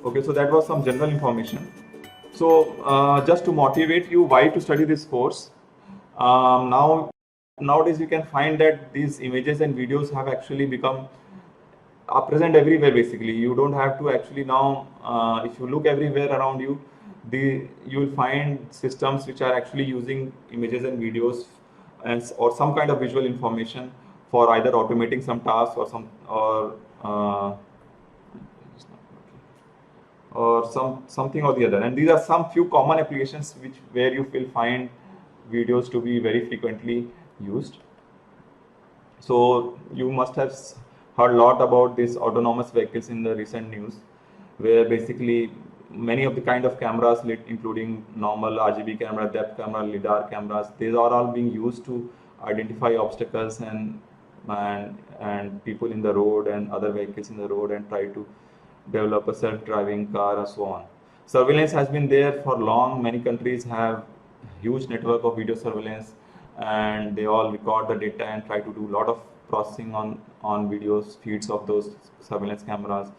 Okay, so that was some general information. So just to motivate you why to study this course, nowadays you can find that these images and videos have actually become are present everywhere. Basically, you don't have to actually now, if you look everywhere around you, you will find systems which are actually using images and videos or some kind of visual information for either automating some tasks or something or the other. And these are some few common applications where you will find videos to be very frequently used. So you must have heard a lot about these autonomous vehicles in the recent news, where basically many of the kind of cameras, including normal RGB camera, depth camera, lidar cameras, these are all being used to identify obstacles and people in the road and other vehicles in the road and try to develop a self-driving car and so on. Surveillance has been there for long. Many countries have huge network of video surveillance, and they all record the data and try to do a lot of processing on videos feeds of those surveillance cameras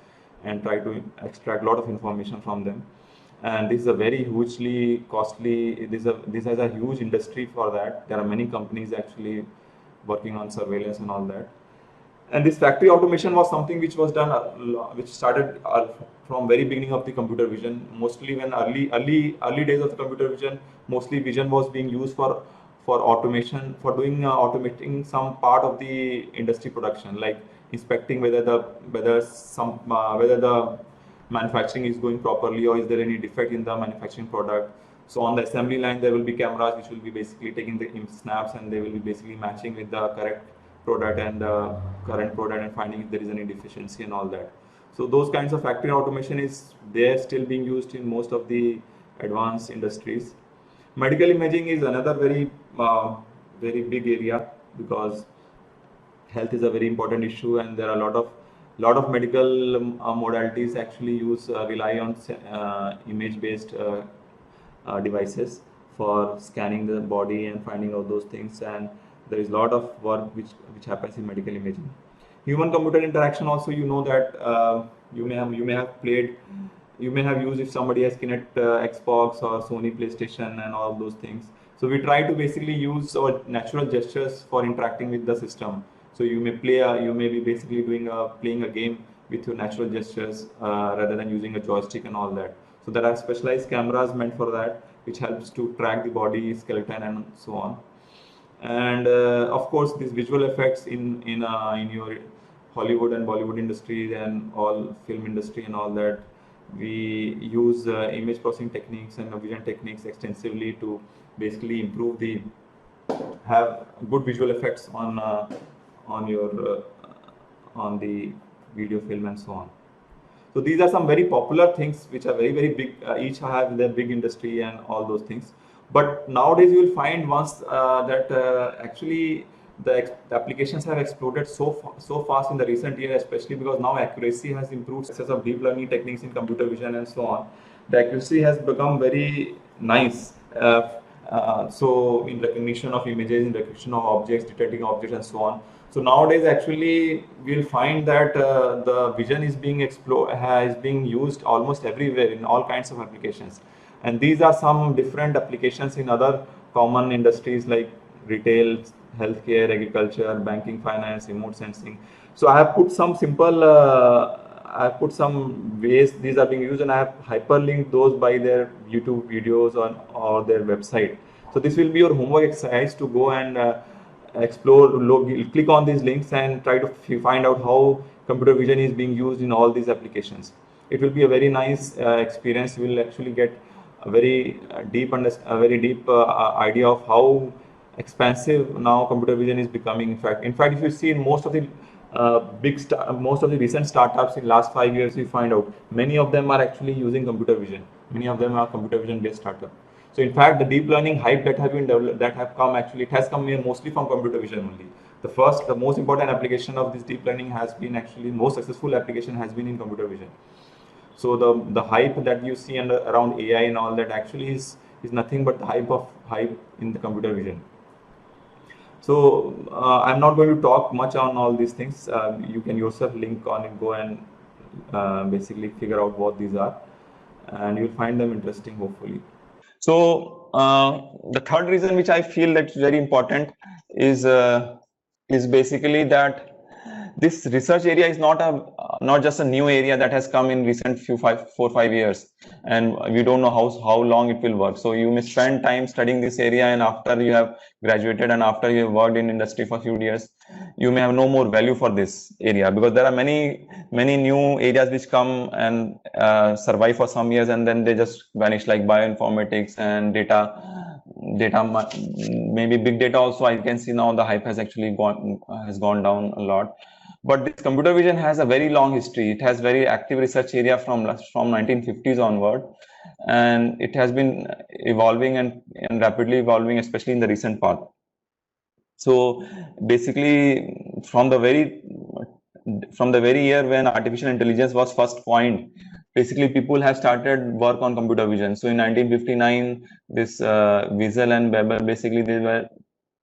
and try to extract a lot of information from them. And this is a very hugely costly, this has a huge industry for that. There are many companies actually working on surveillance and all that. And this factory automation was something which was done, which started from very beginning of the computer vision. Mostly when early days of the computer vision, mostly vision was being used for automation, for doing automating some part of the industry production, like inspecting whether the manufacturing is going properly or is there any defect in the manufacturing product. So on the assembly line, there will be cameras which will be basically taking the snaps, and they will be basically matching with the correct product and the current product and finding if there is any deficiency and all that. So those kinds of factory automation is there still being used in most of the advanced industries. Medical imaging is another very big area, because health is a very important issue, and there are a lot of medical modalities actually rely on image based devices for scanning the body and finding out those things. And there is a lot of work which happens in medical imaging. Human computer interaction also, you know that you may have used if somebody has Kinect Xbox or Sony PlayStation and all those things. So we try to basically use our natural gestures for interacting with the system. So you may be basically playing a game with your natural gestures rather than using a joystick and all that. So there are specialized cameras meant for that, which helps to track the body, skeleton, and so on. And of course, these visual effects in your Hollywood and Bollywood industries and all film industry and all that, we use image processing techniques and vision techniques extensively to basically have good visual effects on the video film and so on. So these are some very popular things which are very big. Each have their big industry and all those things. But nowadays you will find that actually the applications have exploded so fast in the recent year, especially because now accuracy has improved. Success of deep learning techniques in computer vision and so on, the accuracy has become very nice. So in recognition of images, in recognition of objects, detecting objects and so on. So nowadays actually we'll find that the vision is being used almost everywhere in all kinds of applications. And these are some different applications in other common industries like retail, healthcare, agriculture, banking, finance, remote sensing. So I have put some ways these are being used, and I have hyperlinked those by their YouTube videos or their website. So this will be your homework exercise to go and explore, click on these links and try to find out how computer vision is being used in all these applications. It will be a very nice experience. You will actually get a very deep idea of how expansive now computer vision is becoming. In fact, if you see in most of the recent startups in last 5 years, you find out many of them are actually using computer vision. Many of them are computer vision based startup. So in fact, the deep learning hype that have been developed, it has come here mostly from computer vision only. The most important application of this deep learning has been actually, most successful application has been in computer vision. So the hype that you see around AI and all that actually is nothing but the hype in the computer vision. So I'm not going to talk much on all these things. You can yourself link on and go and basically figure out what these are, and you'll find them interesting, hopefully. So the third reason which I feel that's very important is basically that this research area is not just a new area that has come in recent 4 5 years, and we don't know how long it will work. So you may spend time studying this area, and after you have graduated and after you have worked in industry for a few years, you may have no more value for this area, because there are many new areas which come and survive for some years and then they just vanish, like bioinformatics and data, maybe big data also. I can see now the hype has actually gone down a lot. But this computer vision has a very long history. It has very active research area from 1950s onward, and it has been evolving and rapidly evolving, especially in the recent past. So basically, from the very year when artificial intelligence was first coined, basically people have started work on computer vision. So in 1959, this Wiesel and Weber, basically they were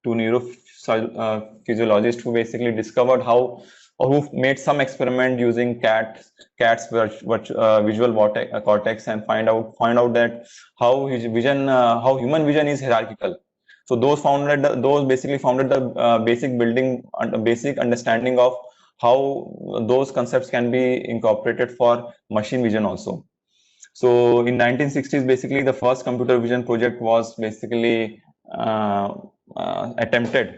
two neurophysiologists who basically discovered who made some experiment using cat's visual cortex, and find out that how human vision is hierarchical. So those basically founded the basic understanding of how those concepts can be incorporated for machine vision also. So in 1960s, basically the first computer vision project was basically attempted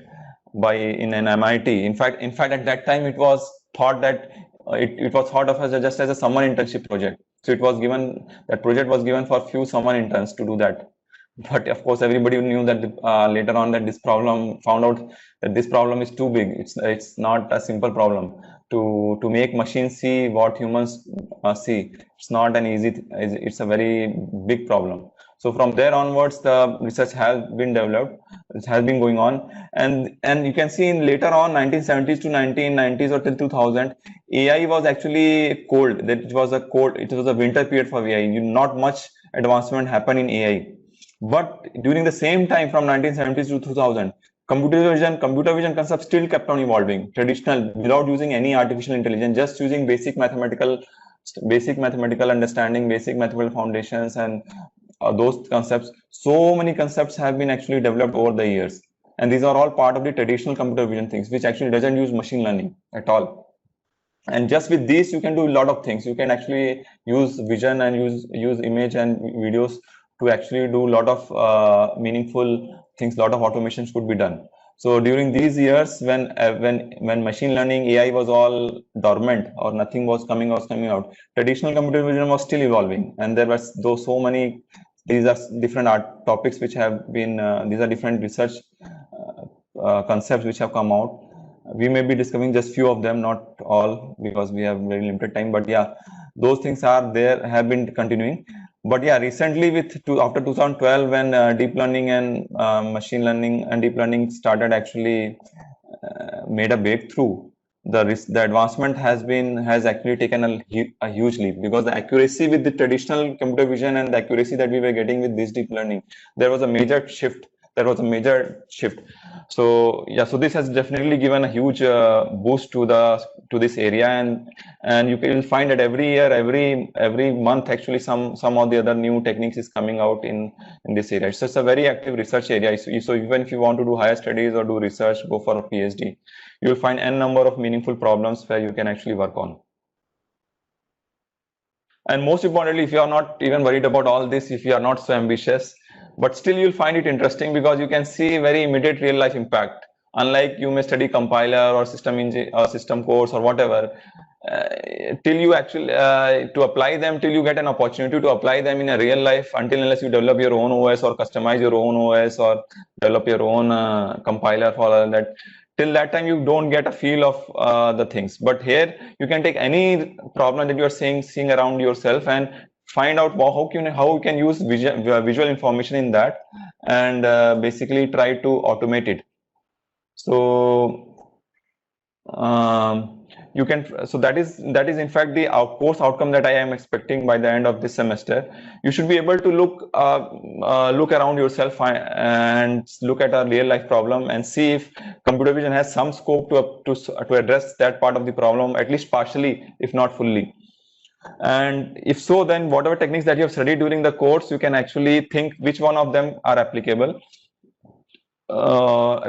in an MIT. In fact, at that time it was thought that it was thought of just as a summer internship project. So that project was given for few summer interns to do that. But of course, everybody knew that later on that found out that this problem is too big. It's not a simple problem to make machines see what humans see. It's not an easy. It's a very big problem. So from there onwards, the research has been developed. It has been going on, and you can see in later on 1970s to 1990s or till 2000, AI was actually cold. That it was a winter period for AI. Not much advancement happened in AI. But during the same time, from 1970s to 2000, computer vision concepts still kept on evolving. Traditional, without using any artificial intelligence, just using basic mathematical understanding, basic mathematical foundations, and those concepts. So many concepts have been actually developed over the years, and these are all part of the traditional computer vision things, which actually doesn't use machine learning at all. And just with this, you can do a lot of things. You can actually use vision and use image and videos to actually do a lot of meaningful things. A lot of automations could be done. So during these years, when machine learning, AI was all dormant or nothing was coming out, traditional computer vision was still evolving, and there was so many. These are different topics which have been. These are different research concepts which have come out. We may be discovering just few of them, not all, because we have very limited time. But yeah, those things are there, have been continuing. But yeah, recently after 2012, when deep learning and machine learning and deep learning started actually made a breakthrough, the advancement has actually taken a huge leap, because the accuracy with the traditional computer vision and the accuracy that we were getting with this deep learning, there was a major shift. So yeah, so this has definitely given a huge boost to this area, and you can find that every year, every month, actually some of the other new techniques is coming out in this area. It's just a very active research area. So even if you want to do higher studies or do research, go for a PhD, you'll find n number of meaningful problems where you can actually work on. And most importantly, if you are not even worried about all this, if you are not so ambitious, but still you'll find it interesting, because you can see very immediate real life impact. Unlike you may study compiler or system course or whatever, till you actually to apply them, till you get an opportunity to apply them in a real life, unless you develop your own OS or customize your own OS or develop your own compiler for that. Till that time, you don't get a feel of the things. But here, you can take any problem that you are seeing around yourself and find out how you can use visual information in that, and basically try to automate it. So you can. So that is in fact the course outcome that I am expecting by the end of this semester. You should be able to look around yourself and look at a real life problem and see if computer vision has some scope to address that part of the problem, at least partially, if not fully. And if so, then whatever techniques that you have studied during the course, you can actually think which one of them are applicable,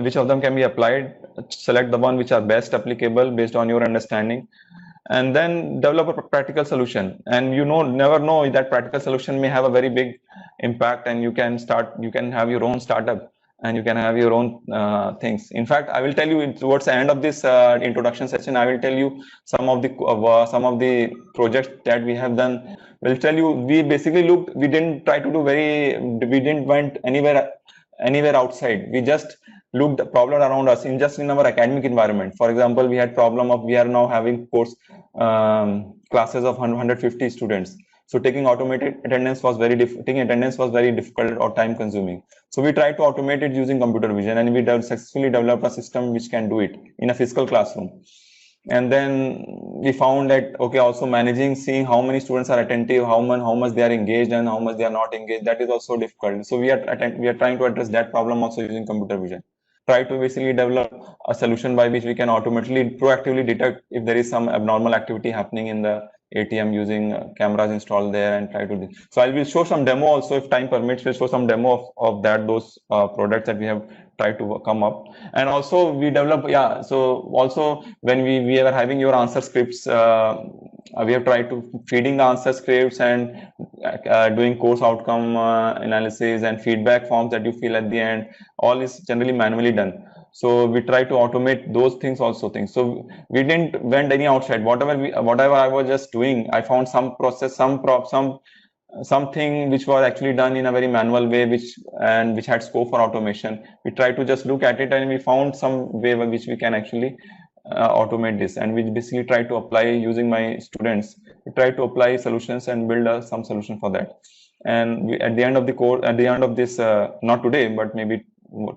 which of them can be applied, select the one which are best applicable based on your understanding, and then develop a practical solution. And you never know that practical solution may have a very big impact, and you can have your own startup, and you can have your own things. In fact, I will tell you towards the end of this introduction session, I will tell you some of the projects that we have done. We'll tell you, we basically we didn't try to do we didn't went anywhere outside. We just looked the problem around us in our academic environment. For example, we had problem of, we are now having course classes of 150 students. So taking automated attendance was very difficult or time consuming. So we tried to automate it using computer vision, and we successfully developed a system which can do it in a physical classroom. And then we found that, okay, also seeing how many students are attentive, how much they are engaged and how much they are not engaged, that is also difficult. So we are trying to address that problem also using computer vision. Try to basically develop a solution by which we can proactively detect if there is some abnormal activity happening in the ATM using cameras installed there, and try to. So I will show some demo also, if time permits. We'll show some demo of those products that we have tried to come up. And also we develop, so also when we are having your answer scripts, we have tried to feeding the answer scripts and doing course outcome analysis and feedback forms that you fill at the end. All is generally manually done. So we try to automate those things also. So we didn't went any outside. Whatever I was just doing, I found some process, something which was actually done in a very manual way, which had scope for automation. We tried to just look at it, and we found some way by which we can actually automate this. And we basically try to apply, using my students, we try to apply solutions and build some solution for that. And at the end of the course, at the end of this, not today, but maybe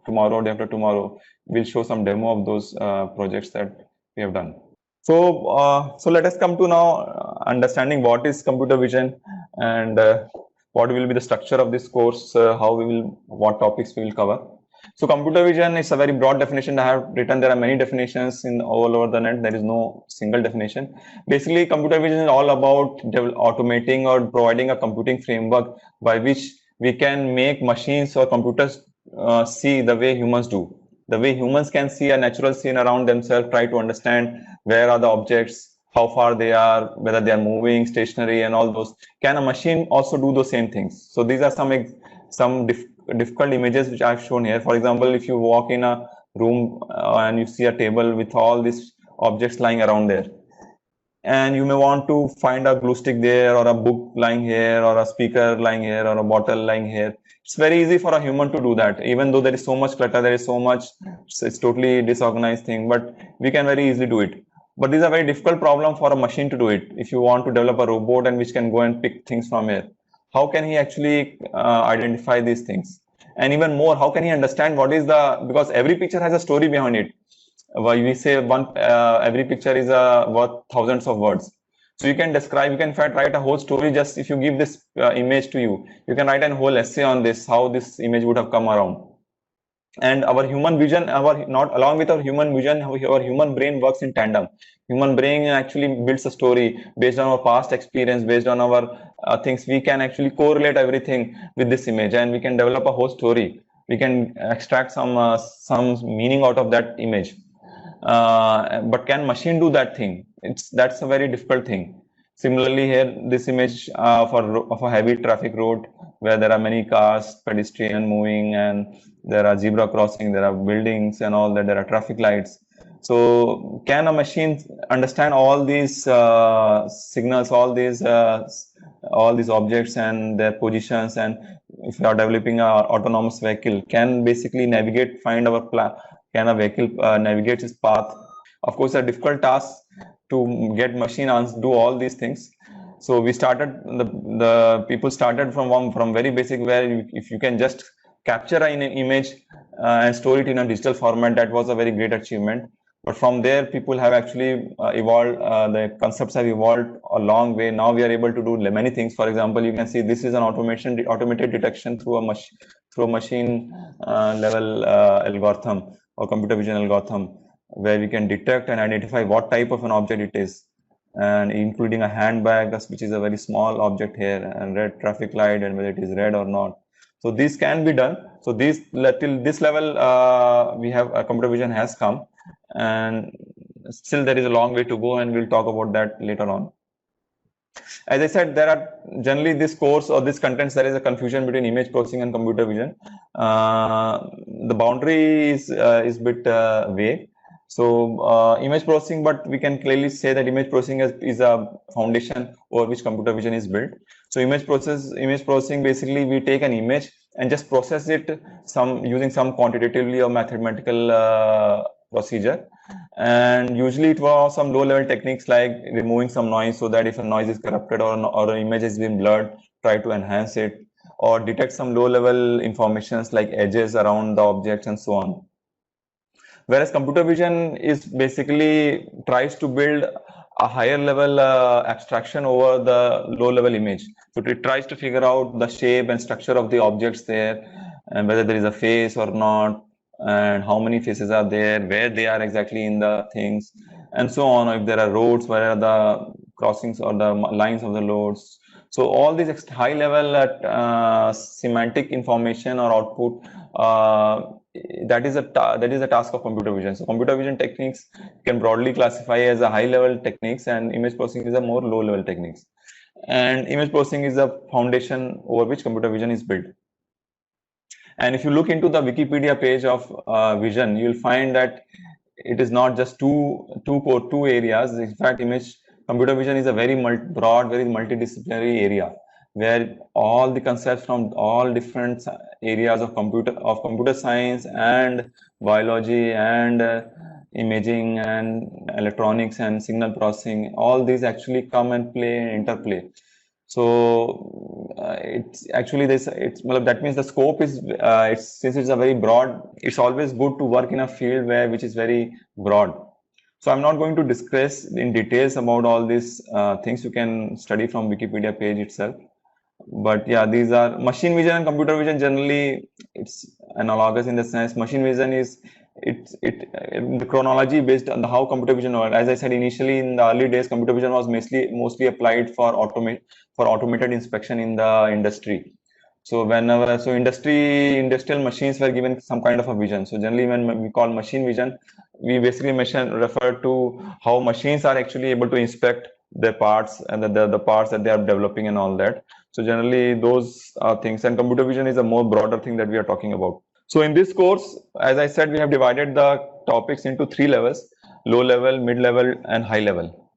tomorrow, day after tomorrow, we'll show some demo of those projects that we have done. So let us come to now understanding what is computer vision, and what will be the structure of this course, what topics we will cover. So computer vision is a very broad definition I have written. There are many definitions all over the net. There is no single definition. Basically, computer vision is all about automating or providing a computing framework by which we can make machines or computers see the way humans do. The way humans can see a natural scene around themselves, try to understand where are the objects, how far they are, whether they are moving, stationary, and all those. Can a machine also do those same things? So these are some difficult images which I've shown here. For example, if you walk in a room and you see a table with all these objects lying around there, and you may want to find a glue stick there, or a book lying here, or a speaker lying here, or a bottle lying here. It's very easy for a human to do that, even though there is so much clutter, there is so much, it's totally disorganized thing, but we can very easily do it. But this is a very difficult problem for a machine to do it. If you want to develop a robot and which can go and pick things from here, how can he actually identify these things? And even more, how can he understand because every picture has a story behind it. We say every picture is worth thousands of words. So you can in fact write a whole story. Just if you give this image to you can write a whole essay on this, how this image would have come around. And our human vision, along with our human vision, our human brain works in tandem. Human brain actually builds a story based on our past experience, based on our things. We can actually correlate everything with this image, and we can develop a whole story. We can extract some meaning out of that image. But can machine do that thing? That's a very difficult thing. Similarly, here this image of a heavy traffic road where there are many cars, pedestrian moving, and there are zebra crossing, there are buildings and all that, there are traffic lights. So can a machine understand all these signals, all these objects and their positions? And if you are developing an autonomous vehicle, can basically navigate, find our plan? Can a vehicle navigate its path? Of course, a difficult task to get machines do all these things. So we started, the people started from very basic, where if you can just capture an image and store it in a digital format, that was a very great achievement. But from there, people have actually evolved, the concepts have evolved a long way. Now we are able to do many things. For example, you can see this is an automated detection through a machine level algorithm or computer vision algorithm, where we can detect and identify what type of an object it is. and including a handbag, which is a very small object here, and red traffic light, and whether it is red or not. So this can be done. So this till this level, we have computer vision has come, and still there is a long way to go, and we'll talk about that later on. As I said, there are generally this course or this contents, there is a confusion between image processing and computer vision. The boundary is bit vague. So image processing, but we can clearly say that image processing is a foundation over which computer vision is built. So image processing, basically we take an image and just process it using some quantitatively or mathematical procedure. And usually it was some low level techniques like removing some noise, so that if a noise is corrupted or an image has been blurred, try to enhance it, or detect some low level informations like edges around the objects and so on. Whereas computer vision is basically tries to build a higher level abstraction over the low level image. So it tries to figure out the shape and structure of the objects there, and whether there is a face or not, and how many faces are there, where they are exactly in the things, and so on. If there are roads, where are the crossings or the lines of the roads. So all these high level semantic information or output, that is a task of computer vision. So computer vision techniques can broadly classify as a high level techniques, and image processing is a more low level techniques. And image processing is a foundation over which computer vision is built. And if you look into the Wikipedia page of vision, you'll find that it is not just two areas. In fact, computer vision is a very broad, very multidisciplinary area, where all the concepts from all different areas of computer science and biology and imaging and electronics and signal processing, all these actually come and play and interplay. So it's actually that means the scope is since it's a very broad, it's always good to work in a field which is very broad. So I'm not going to discuss in details about all these things. You can study from Wikipedia page itself. But yeah, these are machine vision and computer vision. Generally, it's analogous in the sense machine vision is the chronology based on how computer vision works. As I said initially, in the early days, computer vision was mostly applied for automated inspection in the industry. So industrial machines were given some kind of a vision. So generally, when we call machine vision, we basically refer to how machines are actually able to inspect their parts and the parts that they are developing and all that. So generally, those are things. And computer vision is a more broader thing that we are talking about. So in this course, as I said, we have divided the topics into 3 levels: low level, mid level, and high level.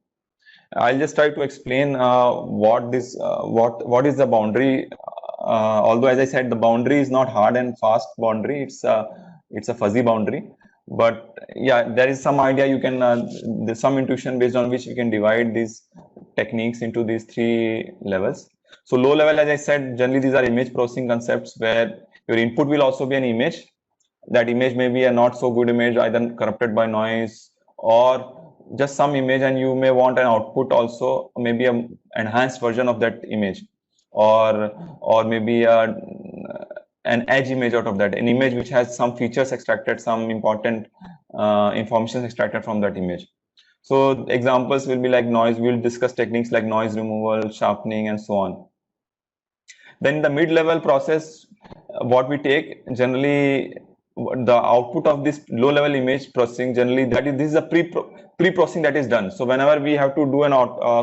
I'll just try to explain what is the boundary. Although, as I said, the boundary is not hard and fast boundary; it's a fuzzy boundary. But yeah, there is some idea you can, there's some intuition based on which you can divide these techniques into these 3 levels. So low level, as I said, generally these are image processing concepts where your input will also be an image. That image may be a not so good image, either corrupted by noise or just some image, and you may want an output also, maybe an enhanced version of that image, or maybe an edge image out of that, an image which has some features extracted, some important information extracted from that image. So examples will be like noise. We'll discuss techniques like noise removal, sharpening, and so on. Then the mid-level process, what we take generally, the output of this low-level image processing, generally this is a pre-processing that is done. So whenever we have to do an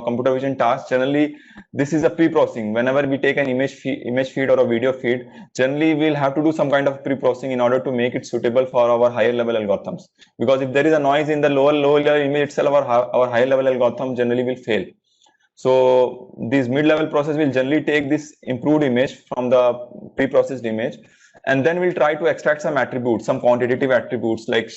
computer vision task, generally this is a pre-processing. Whenever we take an image feed or a video feed, generally we'll have to do some kind of pre-processing in order to make it suitable for our higher level algorithms. Because if there is a noise in the lower level image itself, our higher level algorithm generally will fail. So this mid-level process will generally take this improved image from the pre-processed image, and then we'll try to extract some attributes, some quantitative attributes, like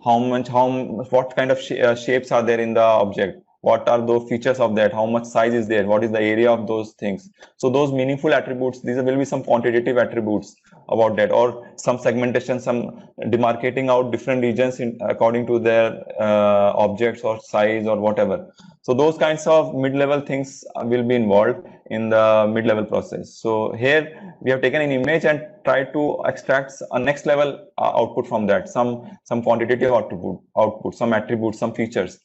what kind of shapes are there in the object, what are those features of that, how much size is there, what is the area of those things. So those meaningful attributes, these will be some quantitative attributes about that, or some segmentation, some demarcating out different regions according to their objects or size or whatever. So those kinds of mid-level things will be involved in the mid-level process. So here we have taken an image and tried to extract a next level output from that, some quantitative output, some attributes, some features.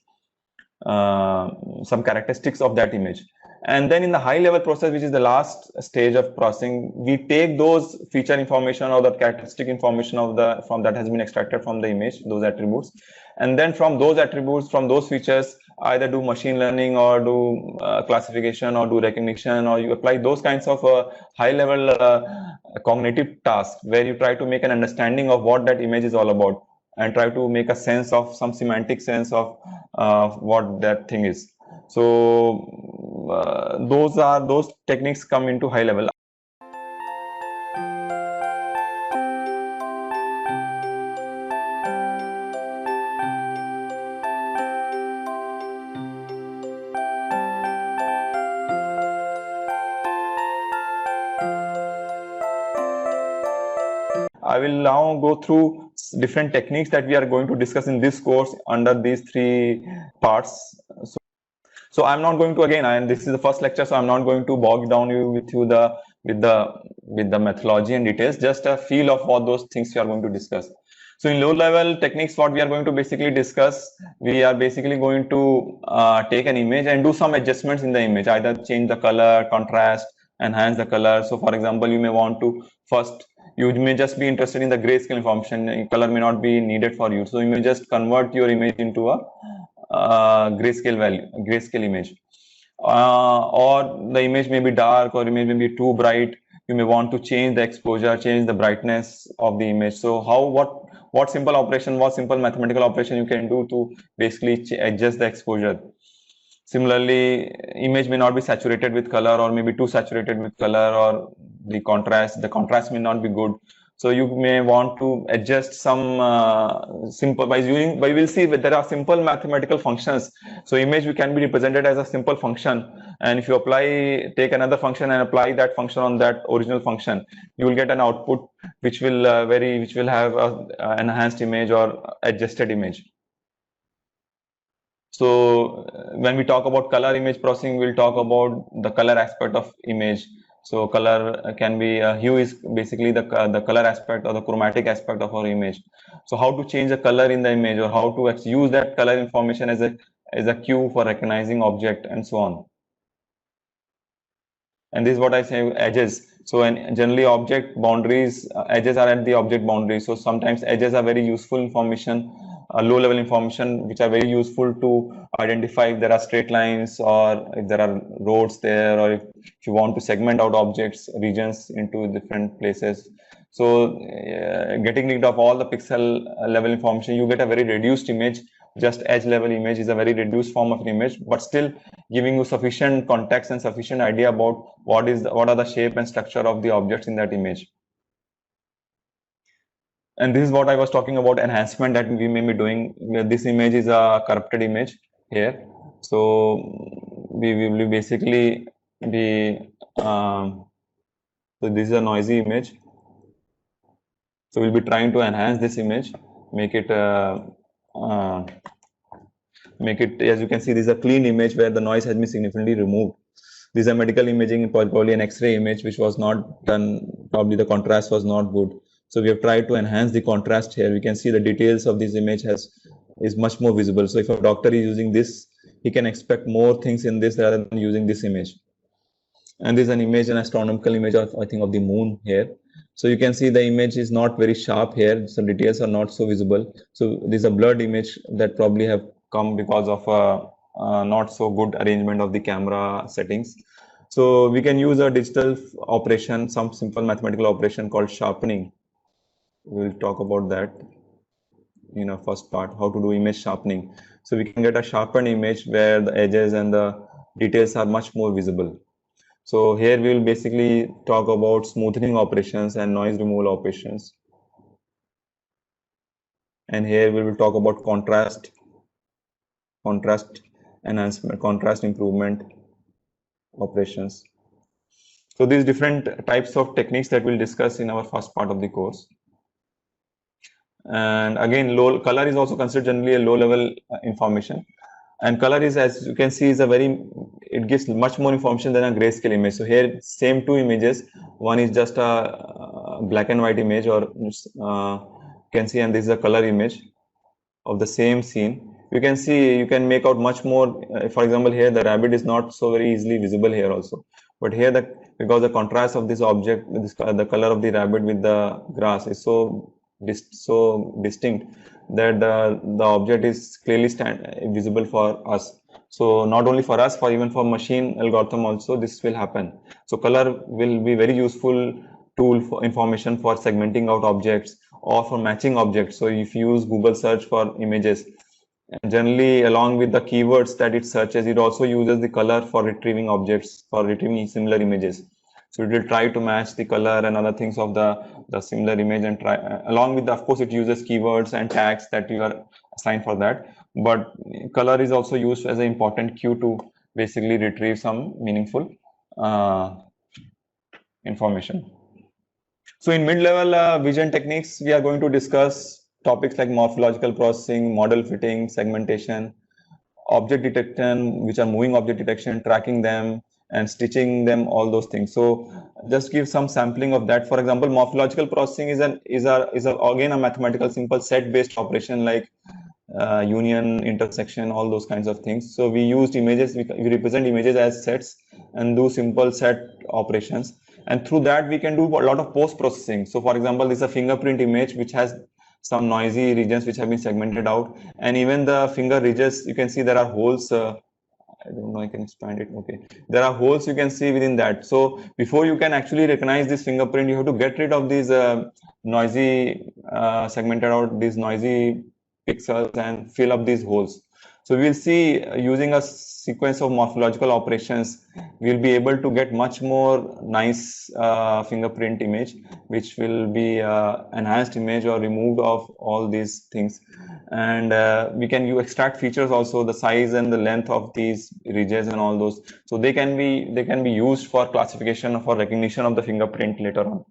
some characteristics of that image. And then in the high level process, which is the last stage of processing, we take those feature information or the characteristic information of from that has been extracted from the image, those attributes. And then from those attributes, from those features, either do machine learning or do classification or do recognition, or you apply those kinds of high level cognitive tasks where you try to make an understanding of what that image is all about and try to make a sense of some semantic sense of what that thing is. So those techniques come into high level. I will now go through different techniques that we are going to discuss in this course under these 3 parts. So I'm not going to, again, and this is the first lecture, so I'm not going to bog down you with the methodology and details, just a feel of what those things we are going to discuss. So in low level techniques, what we are going to basically discuss, we are basically going to take an image and do some adjustments in the image, either change the color, contrast, enhance the color. So for example, you may want to first, you may just be interested in the grayscale information, color may not be needed for you. So you may just convert your image into a grayscale image, or the image may be dark, or image may be too bright. You may want to change the exposure, change the brightness of the image. So what simple operation, what simple mathematical operation you can do to basically adjust the exposure. Similarly, image may not be saturated with color, or maybe too saturated with color, or the contrast may not be good. So you may want to adjust some simple we'll see that there are simple mathematical functions. So image can be represented as a simple function, and if you take another function and apply that function on that original function, you will get an output which will have an enhanced image or adjusted image. So when we talk about color image processing, we'll talk about the color aspect of image. So color can be, hue is basically the color aspect or the chromatic aspect of our image. So how to change the color in the image, or how to use that color information as a cue for recognizing object, and so on. And this is what I say, edges. So generally object boundaries, edges are at the object boundary. So sometimes edges are very useful information, low level information, which are very useful to identify if there are straight lines, or if there are roads there, or if you want to segment out objects, regions into different places. So getting rid of all the pixel level information, you get a very reduced image. Just edge level image is a very reduced form of an image, but still giving you sufficient context and sufficient idea about what are the shape and structure of the objects in that image. And this is what I was talking about, enhancement that we may be doing. This image is a corrupted image here. So we will basically be, so this is a noisy image. So we'll be trying to enhance this image, make it, as you can see, this is a clean image where the noise has been significantly removed. This is a medical imaging, probably an X-ray image, which was not done, probably the contrast was not good. So we have tried to enhance the contrast here. We can see the details of this image is much more visible. So if a doctor is using this, he can expect more things in this rather than using this image. And this is an image, an astronomical image of, I think, of the moon here. So you can see the image is not very sharp here. So details are not so visible. So this is a blurred image that probably have come because of a not so good arrangement of the camera settings. So we can use a digital operation, some simple mathematical operation called sharpening. We'll talk about that in our first part, how to do image sharpening. So we can get a sharpened image where the edges and the details are much more visible. So here we will basically talk about smoothing operations and noise removal operations. And here we will talk about contrast enhancement, contrast improvement operations. So these different types of techniques that we'll discuss in our first part of the course. And again, color is also considered generally a low level information. And color is, as you can see, is it gives much more information than a grayscale image. So here, same 2 images. One is just a black and white image, or you can see, and this is a color image of the same scene. you can see, you can make out much more. For example, here the rabbit is not so very easily visible here also, but here because the contrast of this object, the color of the rabbit with the grass is so distinct that the object is clearly visible for us. So not only for us, for even for machine algorithm also this will happen. So color will be very useful tool for information for segmenting out objects or for matching objects. So if you use Google search for images, and generally along with the keywords that it searches, it also uses the color for retrieving objects, for retrieving similar images. So it will try to match the color and other things of the similar image, and try along with of course it uses keywords and tags that you are assigned for that. But color is also used as an important cue to basically retrieve some meaningful information. So in mid-level vision techniques, we are going to discuss topics like morphological processing, model fitting, segmentation, object detection, which are moving object detection, tracking them, and stitching them, all those things. So just give some sampling of that. For example, morphological processing is again a mathematical simple set-based operation like union, intersection, all those kinds of things. So we used images, we represent images as sets and do simple set operations. And through that, we can do a lot of post-processing. So for example, this is a fingerprint image, which has some noisy regions which have been segmented out. And even the finger ridges, you can see there are holes. I don't know, I can expand it. Okay. There are holes you can see within that. So before you can actually recognize this fingerprint, you have to get rid of these noisy, segmented out, these noisy pixels and fill up these holes. So we'll see using a sequence of morphological operations, we'll be able to get much more nice fingerprint image, which will be enhanced image or removed of all these things. And we can extract features also, the size and the length of these ridges and all those. So they can be used for classification or for recognition of the fingerprint later on.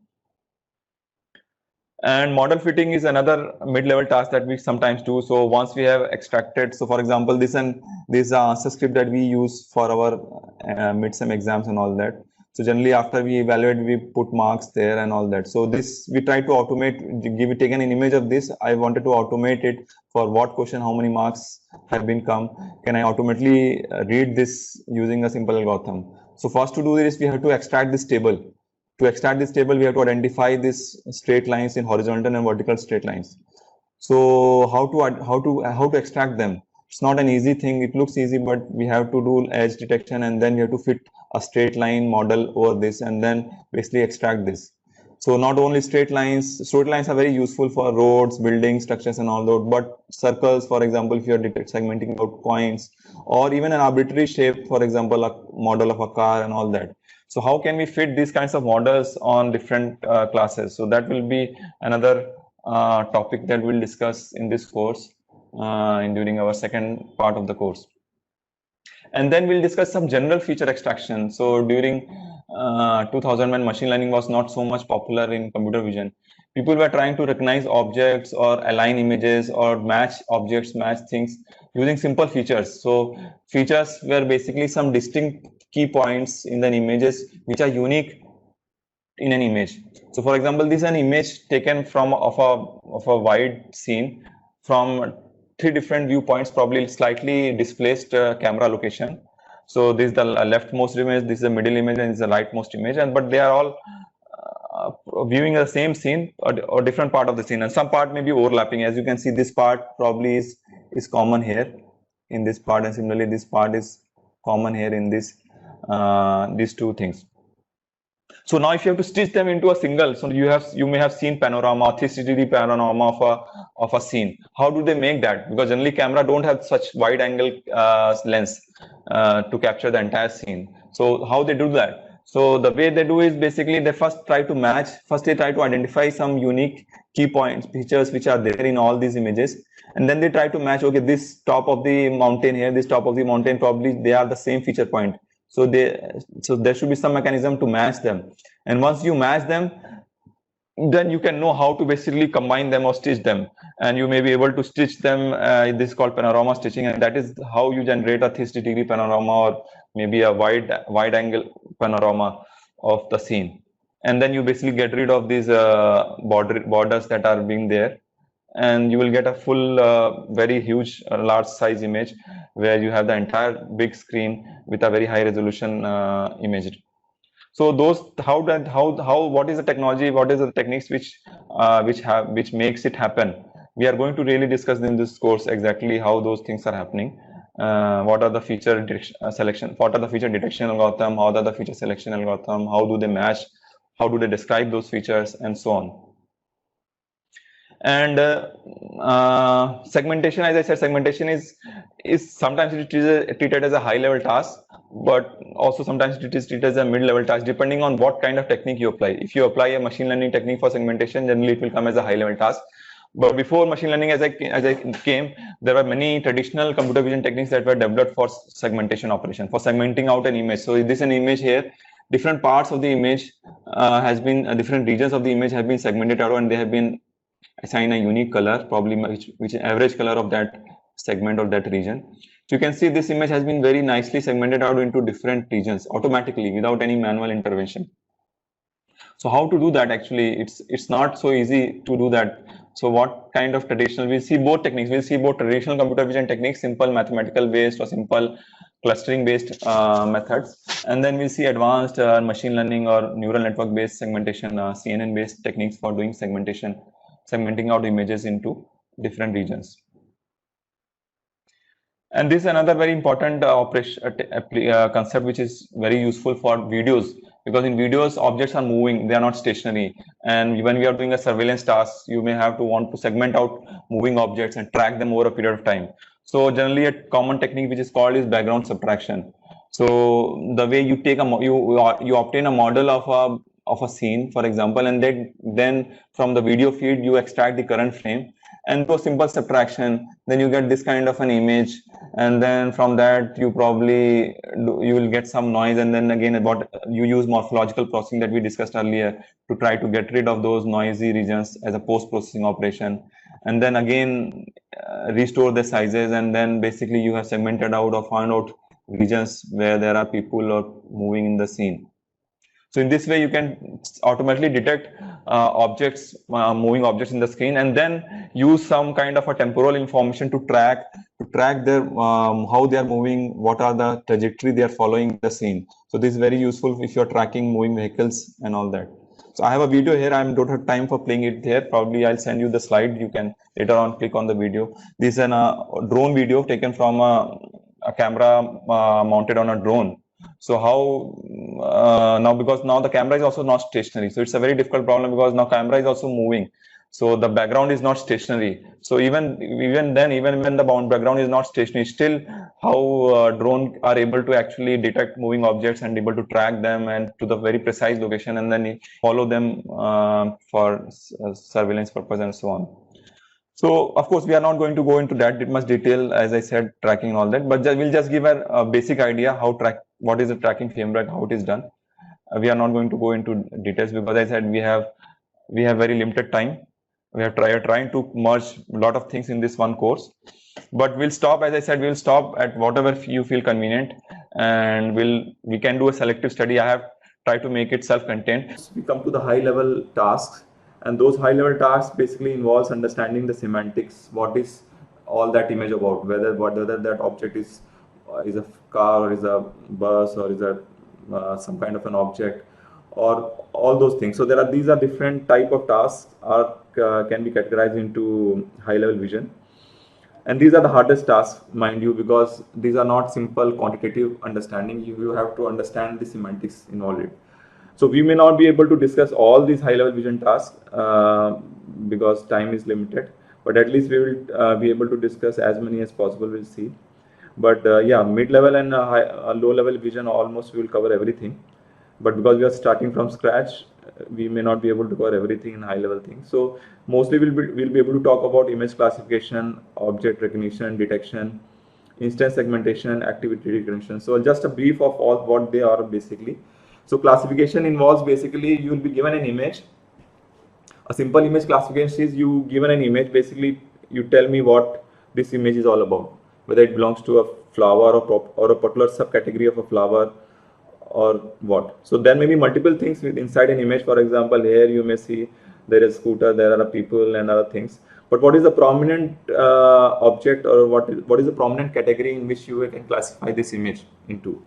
And model fitting is another mid-level task that we sometimes do. So once we have extracted, so for example, this answer script that we use for our mid-sem exams and all that. So generally after we evaluate, we put marks there and all that. So this we try to automate, taken an image of this. I wanted to automate it for what question, how many marks have been come. Can I automatically read this using a simple algorithm? So first to do this, we have to extract this table. To extract this table, we have to identify these straight lines in horizontal and vertical straight lines. So how to extract them? It's not an easy thing. It looks easy, but we have to do edge detection, and then we have to fit a straight line model over this, and then basically extract this. So not only straight lines are very useful for roads, buildings, structures, and all that. But circles, for example, if you are segmenting out points, or even an arbitrary shape, for example, a model of a car and all that. So how can we fit these kinds of models on different classes? So that will be another topic that we'll discuss in this course during our second part of the course. And then we'll discuss some general feature extraction. So during 2000, when machine learning was not so much popular in computer vision, people were trying to recognize objects or align images or match objects, match things using simple features. So features were basically some distinct key points in the images which are unique in an image. So for example, this is an image taken from of a wide scene from 3 different viewpoints, probably slightly displaced camera location. So this is the leftmost image, this is the middle image, and this is the rightmost image, but they are all viewing the same scene or different part of the scene, and some part may be overlapping. As you can see, this part probably is common here in this part, and similarly this part is common here in this these two things. So now if you have to stitch them into a single, so you may have seen panorama, 360 panorama of a scene. How do they make that? Because generally camera don't have such wide angle lens to capture the entire scene. So how they do that? So the way they do is basically they first try to match. First they try to identify some unique key points, features which are there in all these images, and then they try to match. Okay, this top of the mountain here, this top of the mountain, probably they are the same feature point. So there should be some mechanism to match them. And once you match them, then you can know how to basically combine them or stitch them. And you may be able to stitch them. This is called panorama stitching, and that is how you generate a 360-degree panorama or maybe a wide angle panorama of the scene. And then you basically get rid of these borders that are being there. and you will get a full, very huge, large size image where you have the entire big screen with a very high resolution image. So those, what is the technology, what is the techniques which makes it happen? We are going to really discuss in this course exactly how those things are happening. What are the feature selection, what are the feature detection algorithm, how are the feature selection algorithm, how do they match, how do they describe those features, and so on. And segmentation, as I said, segmentation is sometimes it is treated as a high level task, but also sometimes it is treated as a mid level task, depending on what kind of technique you apply. If you apply a machine learning technique for segmentation, generally it will come as a high level task. But before machine learning, as I came, there were many traditional computer vision techniques that were developed for segmentation operation, for segmenting out an image. So this is an image here. Different parts of the image has been, different regions of the image have been segmented out, and they have been assign a unique color, probably which average color of that segment or that region. So you can see this image has been very nicely segmented out into different regions automatically without any manual intervention. So how to do that? Actually, it's not so easy to do that. So what kind of traditional, we'll see both techniques. We'll see both traditional computer vision techniques, simple mathematical based or simple clustering based methods, and then we'll see advanced machine learning or neural network based segmentation, CNN based techniques for doing segmentation, segmenting out images into different regions. And this is another very important concept which is very useful for videos, because in videos objects are moving, they are not stationary, and when we are doing a surveillance task, you may have to want to segment out moving objects and track them over a period of time. So generally a common technique which is called is background subtraction. So the way you take you obtain a model of a scene, for example, and then from the video feed you extract the current frame, and through simple subtraction, then you get this kind of an image, and then from that you probably you will get some noise, and then again you use morphological processing that we discussed earlier to try to get rid of those noisy regions as a post-processing operation, and then again restore the sizes, and then basically you have segmented out or found out regions where there are people or moving in the scene. So in this way, you can automatically detect objects, moving objects in the screen, and then use some kind of a temporal information to track their how they are moving, what are the trajectory they are following in the scene. So this is very useful if you are tracking moving vehicles and all that. So I have a video here. I don't have time for playing it here. Probably I'll send you the slide. You can later on click on the video. This is a drone video taken from a camera mounted on a drone. So how now, because now the camera is also not stationary, so it's a very difficult problem, because now camera is also moving, so the background is not stationary. So even when the background is not stationary, still how drone are able to actually detect moving objects and able to track them and to the very precise location, and then follow them for surveillance purpose and so on. So of course we are not going to go into that much detail, as I said, tracking and all that, but we'll just give a basic idea what is the tracking framework, how it is done. We are not going to go into details, because as I said, we have very limited time. We are trying to merge a lot of things in this one course, but we'll stop, as I said, we'll stop at whatever you feel convenient, and we can do a selective study. I have tried to make it self-contained. We come to the high level tasks, and those high level tasks basically involves understanding the semantics. What is all that image about? Whether that object is a car, or is a bus, or is a some kind of an object, or all those things. So these are different type of tasks can be categorized into high level vision, and these are the hardest tasks, mind you, because these are not simple quantitative understanding. You have to understand the semantics involved. So we may not be able to discuss all these high level vision tasks because time is limited, but at least we will be able to discuss as many as possible. We'll see. But yeah, mid-level and low-level vision, almost we will cover everything. But because we are starting from scratch, we may not be able to cover everything in high-level things. So mostly we'll be able to talk about image classification, object recognition, detection, instance segmentation, activity recognition. So just a brief of all what they are basically. So classification involves basically you will be given an image. A simple image classification is you given an image, basically you tell me what this image is all about, whether it belongs to a flower or a particular subcategory of a flower or what. So there may be multiple things inside an image. For example, here you may see there is a scooter, there are people and other things. But what is the prominent object, or what is the prominent category in which you can classify this image into?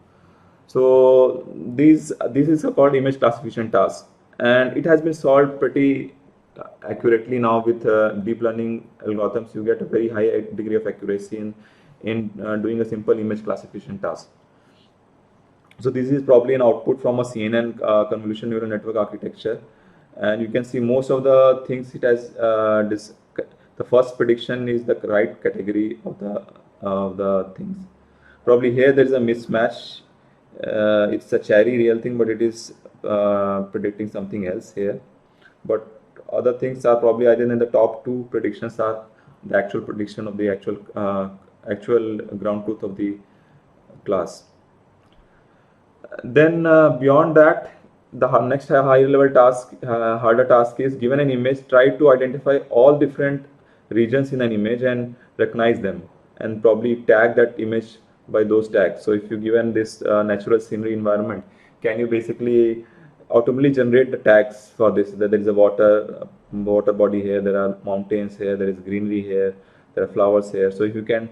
So this is called image classification task, and it has been solved pretty accurately now with deep learning algorithms. You get a very high degree of accuracy in doing a simple image classification task. So this is probably an output from a CNN convolution neural network architecture, and you can see most of the things it has. The first prediction is the right category of the things. Probably here there is a mismatch. It's a cherry real thing, but it is predicting something else here. But other things are probably either in the top two predictions are the actual prediction of the actual ground truth of the class. Then beyond that, the next higher level task, harder task is, given an image, try to identify all different regions in an image and recognize them, and probably tag that image by those tags. So if you given this natural scenery environment, can you basically automatically generate the tags for this, that there is a water body here, there are mountains here, there is greenery here, there are flowers here. So if you can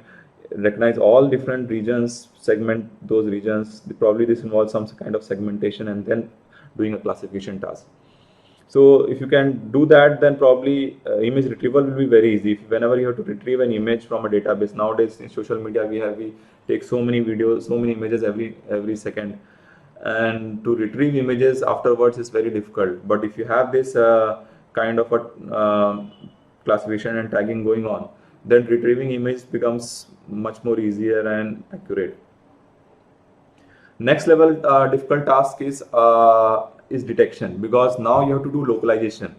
recognize all different regions, segment those regions, probably this involves some kind of segmentation and then doing a classification task. So if you can do that, then probably image retrieval will be very easy. Whenever you have to retrieve an image from a database, nowadays in social media we take so many videos, so many images every second, and to retrieve images afterwards is very difficult. But if you have this kind of a classification and tagging going on, then retrieving image becomes much more easier and accurate. Next level difficult task is detection, because now you have to do localization.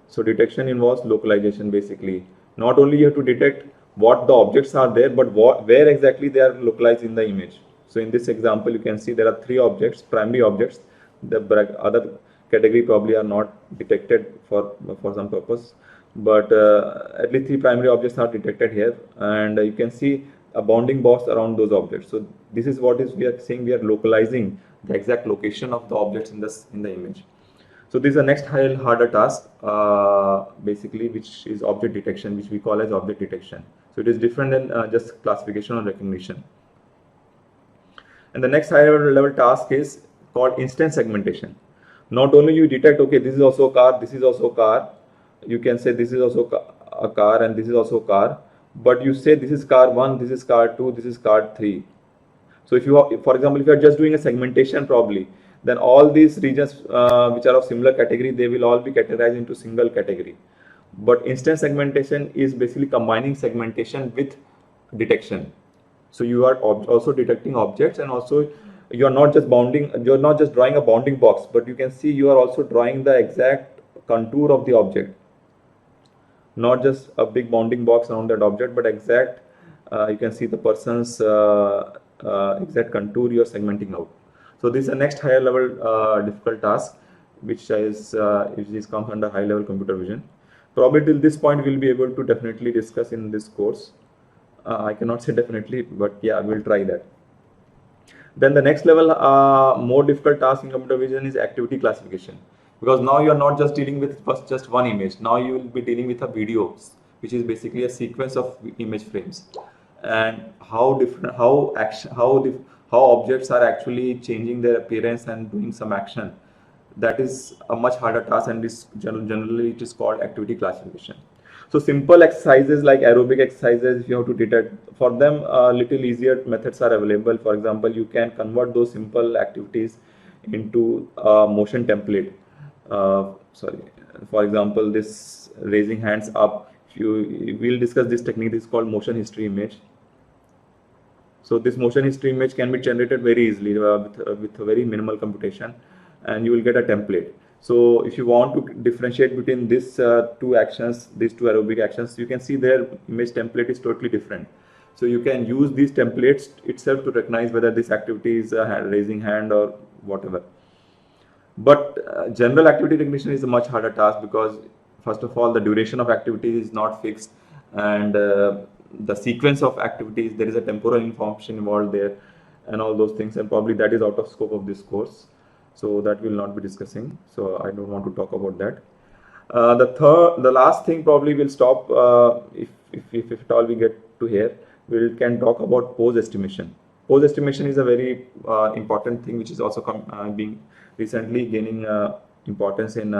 So detection involves localization basically. Not only you have to detect what the objects are there, but where exactly they are localized in the image. So in this example, you can see there are three objects, primary objects. The other category probably are not detected for some purpose, but at least three primary objects are detected here, and you can see a bounding box around those objects. So this is what we are saying, we are localizing the exact location of the objects in the image. So this is the next harder task, basically, which is object detection, which we call as object detection. So it is different than just classification or recognition. And the next higher level task is called instance segmentation. Not only you detect, okay, this is also a car, this is also a car. You can say this is also a car and this is also a car. But you say this is car 1, this is car 2, this is car 3. So if you, for example, if you are just doing a segmentation probably, then all these regions which are of similar category, they will all be categorized into single category. But instance segmentation is basically combining segmentation with detection. So you are also detecting objects, and also you are not just drawing a bounding box, but you can see you are also drawing the exact contour of the object. Not just a big bounding box around that object, but exact, you can see the person's exact contour you are segmenting out. So this is the next higher level difficult task, which comes under high level computer vision. Probably till this point we'll be able to definitely discuss in this course. I cannot say definitely, but yeah, we'll try that. Then the next level, more difficult task in computer vision is activity classification, because now you are not just dealing with just one image. Now you will be dealing with a video, which is basically a sequence of image frames, and how objects are actually changing their appearance and doing some action. That is a much harder task, and generally it is called activity classification. So simple exercises like aerobic exercises, if you have to detect, for them little easier methods are available. For example, you can convert those simple activities into a motion template. For example, this raising hands up, we'll discuss this technique. This is called motion history image. So this motion history image can be generated very easily with a very minimal computation, and you will get a template. So if you want to differentiate between these two actions, these two aerobic actions, you can see their image template is totally different. So you can use these templates itself to recognize whether this activity is raising hand or whatever. But general activity recognition is a much harder task, because first of all, the duration of activity is not fixed, and the sequence of activities, there is a temporal information involved there, and all those things, and probably that is out of scope of this course. So that we'll not be discussing. So I don't want to talk about that. The last thing probably we'll stop if at all we get to here. We can talk about pose estimation. Pose estimation is a very important thing, which is also being recently gaining importance in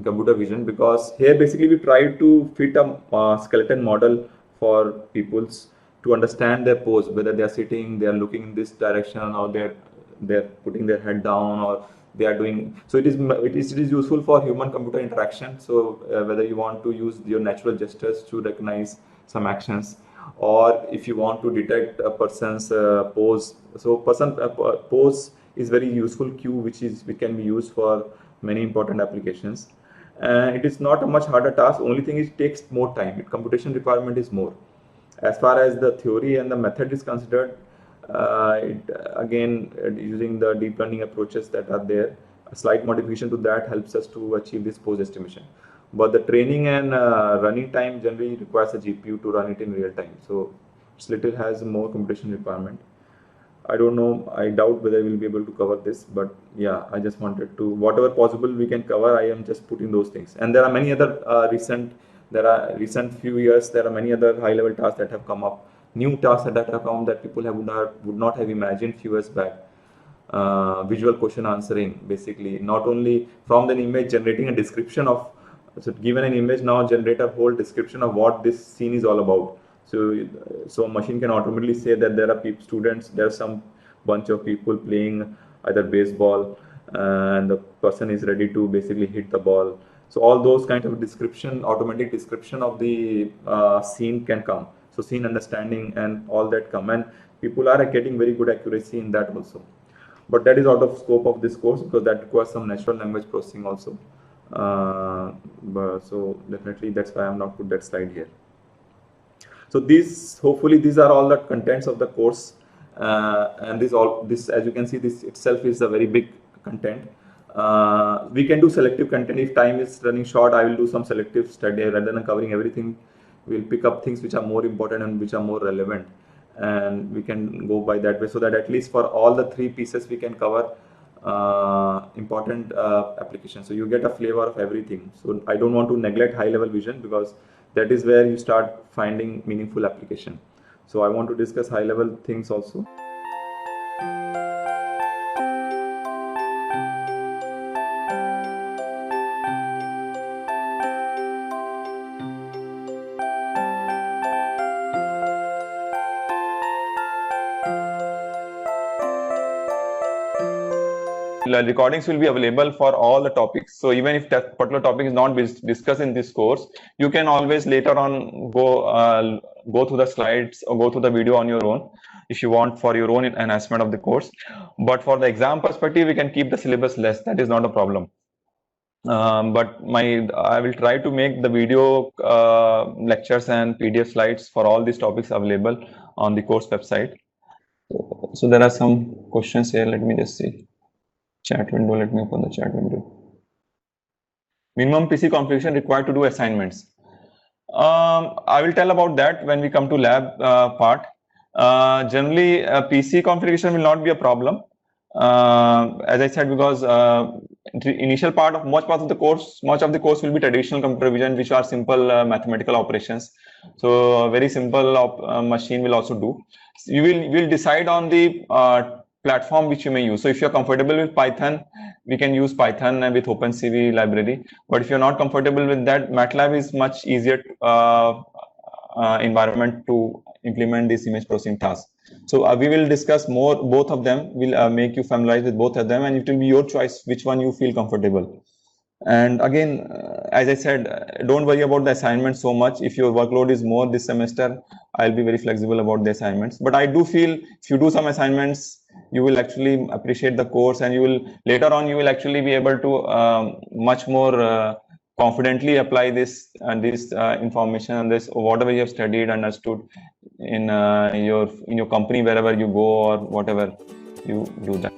computer vision, because here basically we try to fit a skeleton model for peoples to understand their pose, whether they are sitting, they are looking in this direction, or they're putting their head down, or they are doing. So it is useful for human computer interaction. So whether you want to use your natural gestures to recognize some actions, or if you want to detect a person's pose. So pose is very useful cue which can be used for many important applications. It is not a much harder task. Only thing is it takes more time. Computation requirement is more. As far as the theory and the method is considered, using the deep learning approaches that are there, a slight modification to that helps us to achieve this pose estimation. But the training and running time generally requires a GPU to run it in real time. So it has more computation requirement. I don't know, I doubt whether we'll be able to cover this, but yeah, I just wanted to, whatever possible we can cover, I am just putting those things. And there are many other recent few years, there are many other high level tasks that have come up, new tasks that have come that people would not have imagined few years back. Visual question answering, basically, not only from the image generating a description of, so given an image, now generate a whole description of what this scene is all about. So machine can automatically say that there are students, there's some bunch of people playing either baseball, and the person is ready to basically hit the ball. So all those kind of description, automatic description of the scene can come. So scene understanding and all that come, and people are getting very good accuracy in that also. But that is out of scope of this course because that requires some natural language processing also. So definitely that's why I'm not put that slide here. So hopefully these are all the contents of the course, and this as you can see, this itself is a very big content. We can do selective content if time is running short. I will do some selective study rather than covering everything. We'll pick up things which are more important and which are more relevant, and we can go by that way, so that at least for all the three pieces we can cover important applications. So you get a flavor of everything. So I don't want to neglect high level vision, because that is where you start finding meaningful application. So I want to discuss high level things also. Recordings will be available for all the topics. So even if that particular topic is not discussed in this course, you can always later on go through the slides or go through the video on your own if you want, for your own enhancement of the course. But for the exam perspective, we can keep the syllabus less. That is not a problem. But I will try to make the video lectures and PDF slides for all these topics available on the course website. So there are some questions here. Let me just see. Chat window, let me open the chat window. Minimum PC configuration required to do assignments. I will tell about that when we come to lab part. Generally, PC configuration will not be a problem. As I said, because the initial part of much of the course will be traditional computer vision, which are simple mathematical operations. So very simple machine will also do. So you will decide on the platform which you may use. So if you're comfortable with Python, we can use Python with OpenCV library. But if you're not comfortable with that, MATLAB is much easier environment to implement this image processing task. So we will discuss both of them. We'll make you familiarized with both of them, and it will be your choice which one you feel comfortable. And again, as I said, don't worry about the assignments so much. If your workload is more this semester, I'll be very flexible about the assignments. But I do feel if you do some assignments, you will actually appreciate the course, and you will later on actually be able to much more confidently apply this information and this whatever you have studied, understood in your company, wherever you go or whatever you do that.